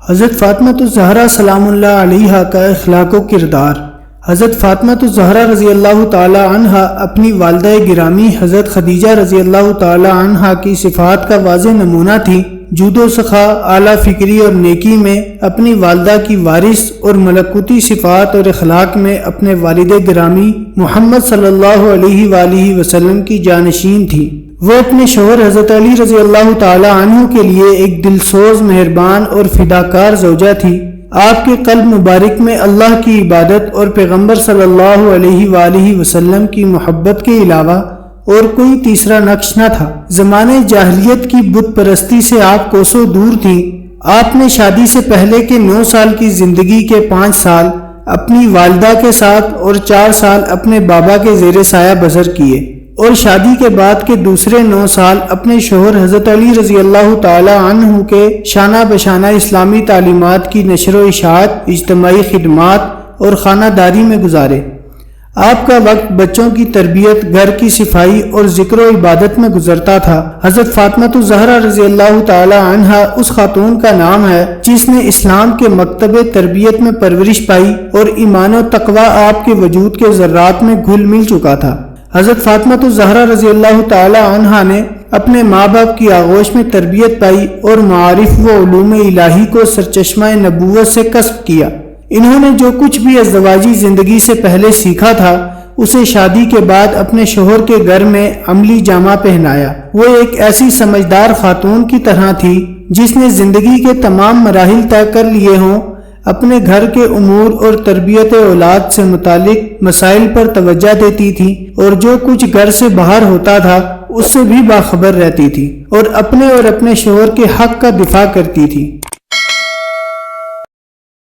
حضرت فاطمہ الزہرا سلام اللہ علیہا کا اخلاق و کردار۔ حضرت فاطمہ الزہرا رضی اللہ تعالی عنہا اپنی والدہ گرامی حضرت خدیجہ رضی اللہ تعالی عنہا کی صفات کا واضح نمونہ تھی۔ جود و سخا، اعلیٰ فکری اور نیکی میں اپنی والدہ کی وارث اور ملکوتی صفات اور اخلاق میں اپنے والد گرامی محمد صلی اللہ علیہ وآلہ وسلم کی جانشین تھی۔ وہ اپنے شوہر حضرت علی رضی اللہ تعالی عنہ کے لیے ایک دلسوز، مہربان اور فداکار زوجہ تھی۔ آپ کے قلب مبارک میں اللہ کی عبادت اور پیغمبر صلی اللہ علیہ وآلہ وسلم کی محبت کے علاوہ اور کوئی تیسرا نقش نہ تھا۔ زمانے جاہلیت کی بت پرستی سے آپ کوسوں دور تھیں۔ آپ نے شادی سے پہلے کے 9 سال کی زندگی کے 5 سال اپنی والدہ کے ساتھ اور 4 سال اپنے بابا کے زیر سایہ بسر کیے، اور شادی کے بعد کے دوسرے 9 سال اپنے شوہر حضرت علی رضی اللہ تعالی عنہ کے شانہ بشانہ اسلامی تعلیمات کی نشر و اشاعت، اجتماعی خدمات اور خانہ داری میں گزارے۔ آپ کا وقت بچوں کی تربیت، گھر کی صفائی اور ذکر و عبادت میں گزرتا تھا۔ حضرت فاطمہ الزہرا رضی اللہ تعالی عنہا اس خاتون کا نام ہے جس نے اسلام کے مکتب تربیت میں پرورش پائی اور ایمان و تقوی آپ کے وجود کے ذرات میں گھل مل چکا تھا۔ حضرت فاطمہ الزہرا رضی اللہ تعالی عنہا نے اپنے ماں باپ کی آغوش میں تربیت پائی اور معارف و علوم الہی کو سرچشمہ نبوت سے کسب کیا۔ انہوں نے جو کچھ بھی ازدواجی زندگی سے پہلے سیکھا تھا اسے شادی کے بعد اپنے شوہر کے گھر میں عملی جامہ پہنایا۔ وہ ایک ایسی سمجھدار خاتون کی طرح تھی جس نے زندگی کے تمام مراحل طے کر لیے ہوں، اپنے گھر کے امور اور تربیت اولاد سے متعلق مسائل پر توجہ دیتی تھی، اور جو کچھ گھر سے باہر ہوتا تھا اس سے بھی باخبر رہتی تھی، اور اپنے شوہر کے حق کا دفاع کرتی تھی۔